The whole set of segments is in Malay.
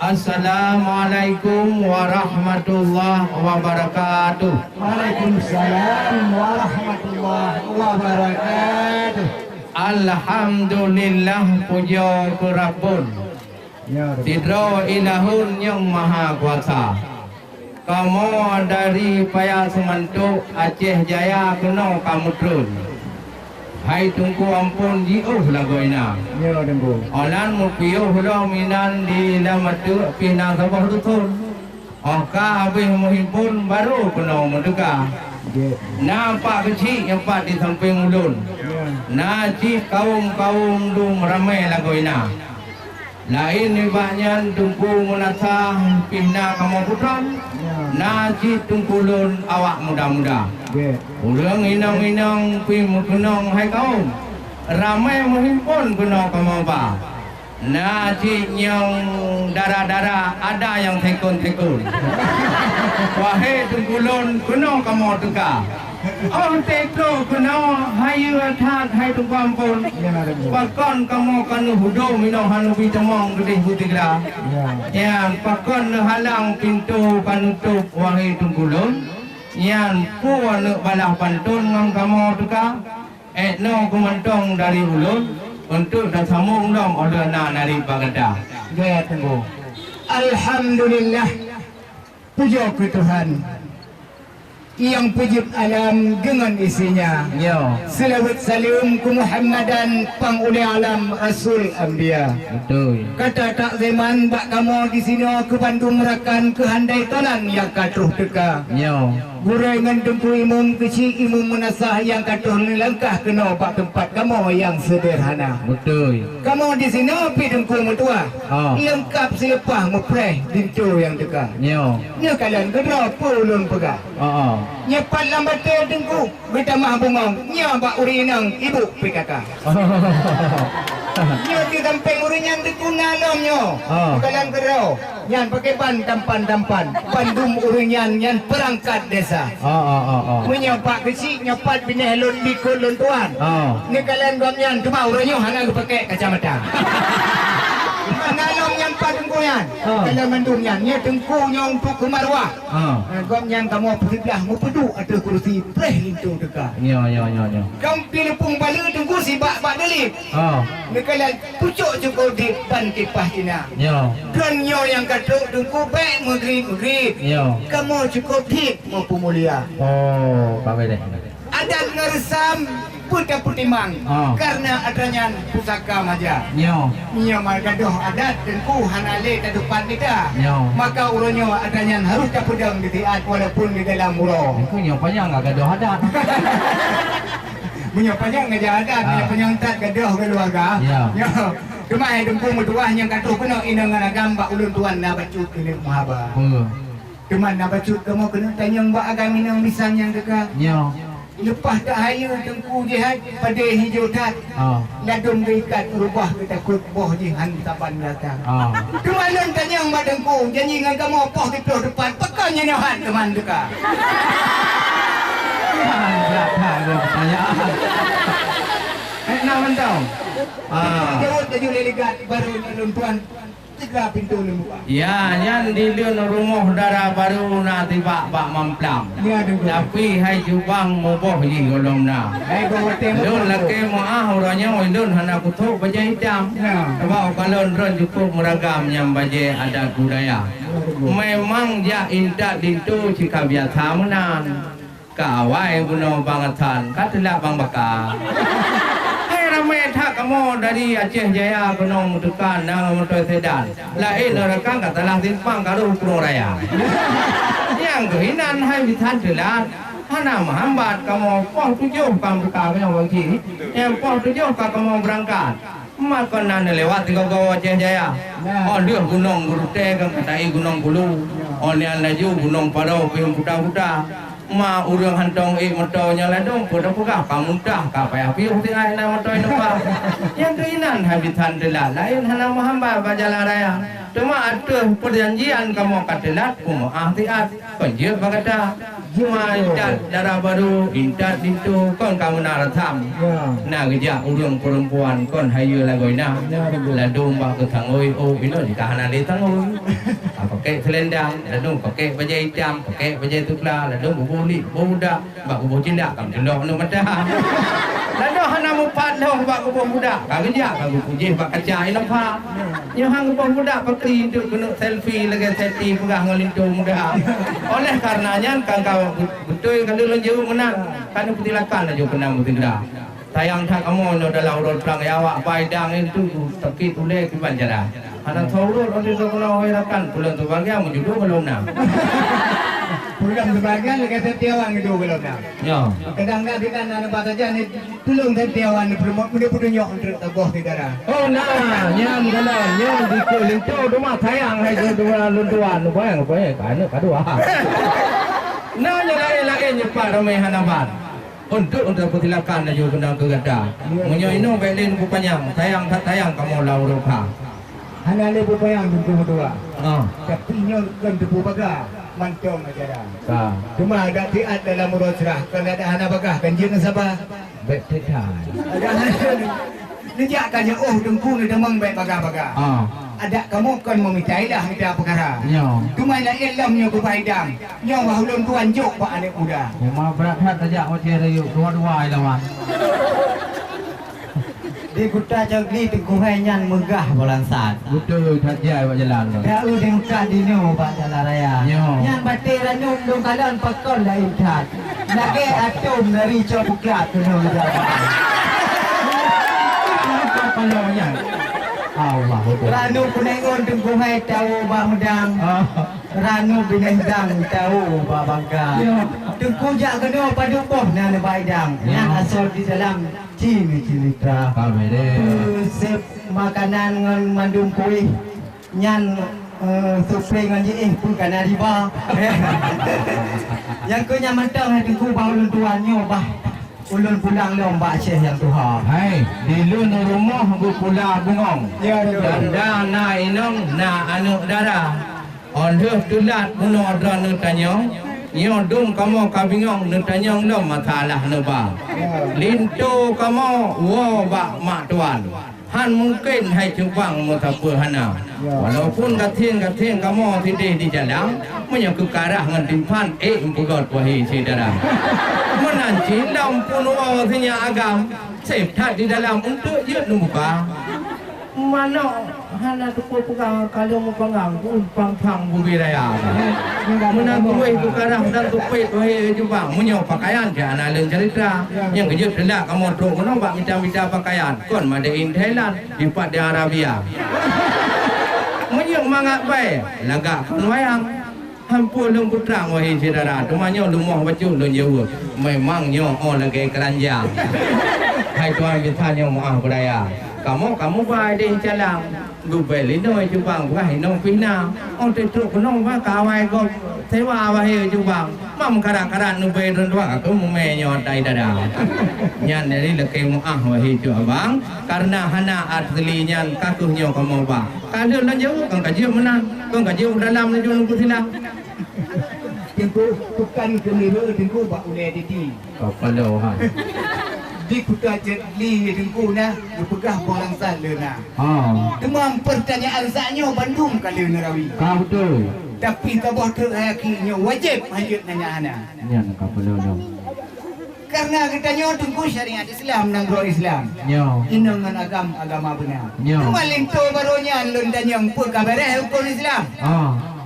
Assalamualaikum warahmatullahi wabarakatuh. Waalaikumsalam warahmatullahi wabarakatuh. Alhamdulillah puja ke Rabbun. Tidra ilahun yang maha kuasa. Kamu dari paya semantuk Aceh Jaya kena kamu turun. Hai tungku ampun jiuh lagoina. Ya tungku. Olan mupiuh lo minan di lamatu pinang sabah tutun. Oka habis muhimpun baru kena menduga. Nampak kecil yang pak di samping ulun. Najib kaum-kaum dum ramai lagoina. Lain ibaknya tungku menasah pihna kamu putran. Najib tungkulun awak muda-muda. Urang inang-inang pi mukenong hai kaum. Ramai menghimpun kena kamu ba. Najib yang darah-darah ada yang tekun-tekun. Wahai tungkulun kena kamu teka. Oh teklo kena hayu atat hai tungku ampun. Pakon kamu kanu hudo minong hanu bitamong gedih putigra. Ya pakon halang pintu kanutup wahai tungkulun. Yang puan balah pantun ngam kamu teka. No kumantong dari ulun untuk dah sambung dong oleh nak dari Bagada. Ya tunggu. Alhamdulillah. Puja ke Tuhan yang pujud alam dengan isinya. Yo. Selawat salam ku Muhammadan panguli alam Rasul Anbiya. Betul. Kata tak zaman bak kamu di sini ke Bandung merakan ke handai tonan yang katuh teka. Yo. Gurai dengan tungku imum kecil imum menasah yang katuh langkah kena bak tempat kamu yang sederhana. Betul. Kamu di sini pi tungku mutua. Oh. Lengkap silepah mupreh dincu yang teka. Yo. Nya kalian kedua ulun pegah. Oh. Nyepat lambat tengku kita mah bungong nya bak urinang ibu PKK. Nya di tampeng uringan tengku nalom nyo. Kalian kedua nyan pakai ban tampan-tampan bandum uringan nyan perangkat desa. Menyepak kecil nyepat bini helun bikul lun tuan. Ni kalian gom nyan cuma urinyo hana pakai kacamata. Nalom yang tengku yan. Kalau mandum yan, nya tengku yang untuk ke marwah. Gom yang kamu pergilah mu pedu ada kursi preh lintu dekat. Yo. Kamu pilih pung bala tengku si bak delip. Ni kalian pucuk cukup di ban kipas Cina. Yo. Dan yo yang kata tengku baik maghrib. Yo. Kamu cukup hit mau pemulia. Oh, Pak Bede. Adat ngeresam putra putimang karena adanya pusaka maja. Yo. Nya margadoh adat tengku hanale kedepan kita. Yo. Maka uronyo adanya harus kapudang ditiat walaupun di dalam muro. Aku nyopanya enggak gaduh adat. Punya panjang ngajar adat, punya penyangtat gadoh keluarga. Ya. Cuma ai tengku mutuah yang katuh kena inang agam bak ulun tuan na bacut kene mahaba. Cuma na bacut kamu kena tanyang bak agam inang lisan yang dekat. Yo. Lepas tak hayu tengku jihad pada hijau tat. Ladum diikat rubah kita kut boh jihan tapan belakang. Kemalan tanya mbak tengku janji dengan kamu apa kita depan pekannya nyahan teman dekat. Berapa ada pertanyaan? Nak mentau? Jawab tajuk lelegat baru tuan tiga pintu lembuka. Ya, yang di lun rumah darah baru nak tiba bak mamplam. Ya tengku. Tapi hai jubang moboh ji golong na. Hai kau temu. Lun laki maah orangnya lun hana kutuk baja hitam. Sebab kalau lun cukup meragam yang baja adat budaya. Memang ya indah dintu jika biasa menan. Kawai bunuh bangatan katalah bang bakar. Ramai tak kamu dari Aceh Jaya Gunung Tekan dan Motor Sedan. Lain rekan katalah simpang kalau Pulau Raya. Yang kehinan hai bitan jelas. Hana menghambat kamu poh tujuh kamu berkah yang bagi. Yang poh tujuh kamu berangkat. Maka nana lewat tiga kau Aceh Jaya. Oh dia Gunung Gurute kan katai Gunung Bulu. Oh yang laju Gunung Padau yang putar-putar. Ma urang hantong motornya ladong pudah-pudah pamuntah ka payah piuh tingai na motor nampak yang keinan habitan delah lain hana mahamba bajalan raya Cuma ada perjanjian kamu katelat kamu ahtiat penjir bagata cuma darah baru intat itu kon kamu naratam na kerja urang perempuan kon hayu lagoina lalu mbak ke tangoi oh ini ditahan di tangoi pakai selendang lalu pakai baju hitam pakai baju tukla lalu bubuli budak mbak bubu cindak kamu cindak nu mata lalu hana mupat dah mbak bubu budak kerja kamu puji mbak kaca ilapa yang hang bubu budak pakai itu kena selfie lagi selfie pegah ngelintung dah oleh karenanya kau betul kalau lo jauh menang kan petilakan aja kena mutinda tayang tak kamu no dalam urut perang awak baidang itu tapi tulis ke banjara anak saurut orang itu kalau hirakan pulang tu bagian menjudu belum nak pulang tu bagian lagi setiawan itu belum nak ya kadang-kadang di kan anak bata jan tulung setiawan ni perempuan muda nyok untuk tabuh di darah oh nah nyam dalam nyam di keliling tu rumah tayang hai dua lunduan bayang kan kedua nah lain nyepat ramai hanaban untuk petilakan aja kena kegada munyo ino belin bupanyang tayang tak tayang kamu lau roka hana le bupayang tentu dua tapi nyo kan tepu baga mantong aja dah cuma ada tiat dalam murasrah kalau ada hana baga kan jeung sabah betul ada Dijak kan oh dengku ni demang baik baga-baga. Ada kamu kan memitai dah minta perkara. Cuma nak ilmunya berfaedah. Nyo ulun tuan juk pak anak muda. Memang berat hat ajak macam rayu dua-dua lawan. Di kota Jogli tengku hanyan megah balansat. Betul tajai buat jalan tu. Dah udah muka dino pak jalan raya. Yang batik ranyum dong kalian pakon lah intat. Lagi atom dari coklat tu no Palanya. Allah. Ranu penengon tengku hai tahu bah medang. Ranu binendang tahu bah bangga. Tengku jak kena padu poh nan baidang. Yang asal di dalam cini-cinitra. Sep makanan ngan mandum kuih. Nyan suplai ngan je pun kana riba. Yang kunya mantang tengku bah ulun tuannya bah. Ulun pulang le mbak Syekh yang tuha. Hai, di lun rumah bu pula bungong. Ya, dan na inong na anu dara. Onduh tulat buno adra nu tanyong. Yo dum kamu kabingong nu tanyong lo masalah nu ba. Lintu kamu wo ba mak tuan. Han mungkin hai cubang mutapur hana. Walaupun kating kamu tidak di jalan, menyangkut karah ngan timpan impugot wahai saudara. Menanci dalam punuh awasinya agam, septat di dalam untuk yut muka. Mana hana tupu pegang kalau mupangang pang budaya. Menangkuai tu karah dan tupet wahai jubang, menyau pakaian dia analin cerita. Yang kejut selak kamu tu kono bak minta pakaian. Kon madain Thailand, dipat di Arabia. Menyuk mangat baik, lagak kon wayang. Hampur lung putrang wahai saudara, tumanya lumah baju lun Jawa. Memang nyo lagi keranjang. Hai tuan kita nyo maaf budaya. Kamu baik di jalan. Gubel ini jubang wahai nong pina. On tetruk nong ba kawai go sewa wahai jubang. Mam karak-karak nu be rendua aku mumenyo dai dada. Nyan dari leke maaf wahai jubang karena hana asli nyan kakuh nyo kamu ba. Kalau lun Jawa kan kaji menang, kan kaji dalam nang kusilang. Tengku bukan kemira tengku bak ulai diti. Kapalo ha. Di kota Jogli tengku nah dipegah balangsat leuna. Demam pertanyaan saknya Bandung kali nerawi. Ka betul. Tapi kabah terakhirnya wajib lanjut nanya ana. Ya kapalo dong. Karena katanya tengku syariat Islam nang bro Islam. Inang agama benar. Kemaling tu barunya lun danyang pun kabareh hukum Islam.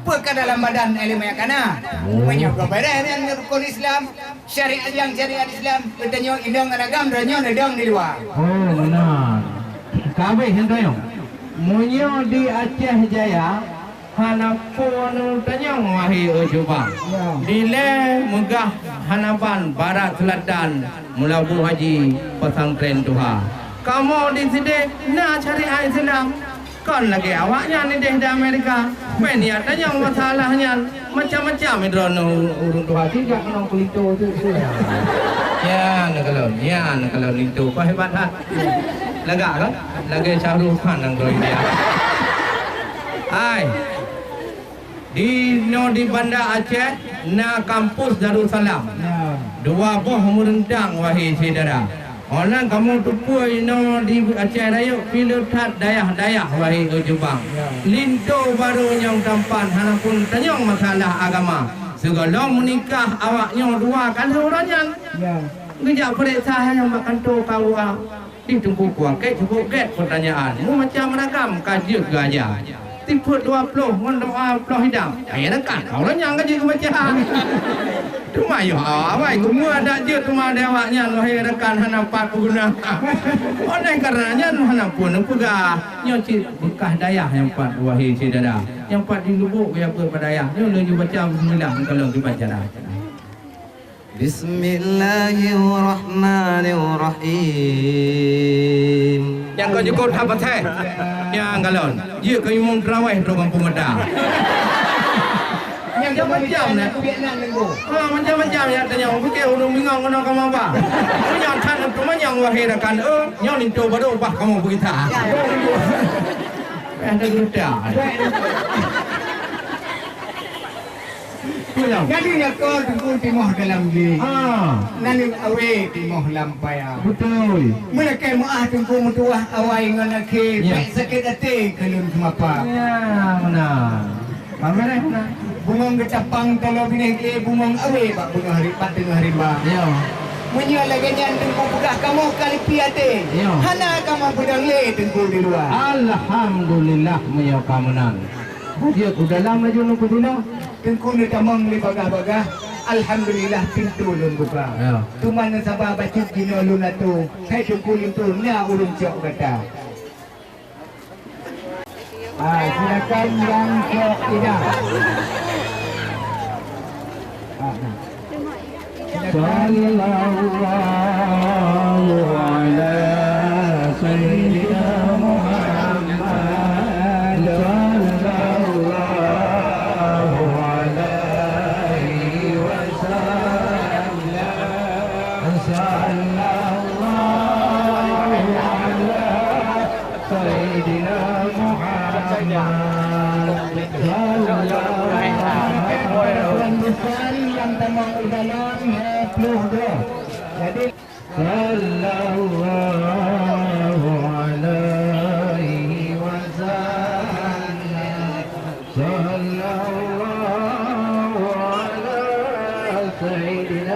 Ke dalam badan ilmu yang kana menyokong barang yang rukun Islam syariat Islam bertanya indang agam ranyo nedang di luar benar kabeh hendoyong munyo di Aceh Jaya hanapun tanyong wahi ujubang dile megah hanapan barat selatan mulabu haji pesantren tuha kamu di sini nak syariat Islam kon lagi awaknya ni di Amerika. Niat yang masalahnya macam-macam idrono urung dua tiga kena pelito tu. Ya nak kalau lintu apa hebat hat. Lega kan? Lagi Syahrul Khan nang doi dia. Hai. Di Bandar Aceh, na kampus Darussalam. Ya. Dua buah merendang wahai saudara. Orang kamu tupui no di Aceh Raya pilutat dayah-dayah wahai ujubang. Lindo baru yang tampan hanapun tanyong masalah agama. Segala menikah awaknya dua kan orangnya. Ya. Kejap periksa yang makan tu kau ditunggu kuang ke cukup get pertanyaan. Mu macam ragam kaji gajah. Tipu 20 mendoa ploh hidang. Ayah dekat. Kau orang kaji kebacaan. Cuma yo awak semua ada je cuma dewaknya wahai rekan hanapat pengguna. Oleh karenanya hanapun pegah nyoci bekah dayah yang pat wahai saudara. Yang pat di lubuk ya apa dayah. Ni lu baca bismillah kalau dibaca dah. Bismillahirrahmanirrahim. Yang kau juga tak pakai. Yang galon. Dia kau imam terawih rogang pemuda. Yang macam ni. Macam-macam ya tanya orang fikir orang bingung kena kamu apa. Yang kan cuma yang wahai rekan yang ni tu baru bah kamu berita. Ada guna. Jadi nak kau tunggu timoh dalam di. Nani awe timoh lampaya. Betul. Mereka muah tunggu mutuah awai ngana ke. Baik sakit hati kelun semapa. Ya benar. Mana mana. Bungong kecapang kalau bini ke bungong awe pak bunga hari pat tengah hari ba. Ya. Munya lagi nyan tunggu budak kamu kali piade. Ya. Hana kamu budang le tunggu di luar. Alhamdulillah menyau kamunan. Dia ku dalam laju nu kudina. Tunggu ni tamang li bagah-bagah. Alhamdulillah pintu lun buka. Ya. Tu mana sabah baca dino lun tu. Hai tunggu lun tu nya urun cok kata. Silakan yang cok tidak. Sallallahu ala sayyidina Muhammad. Sallallahu alaihi wasallam. Sallallahu ala sayyidina Muhammad. Yang tamang dalam penuh dia. Jadi Sallallahu alaihi wasallam. Sallallahu ala sayyidina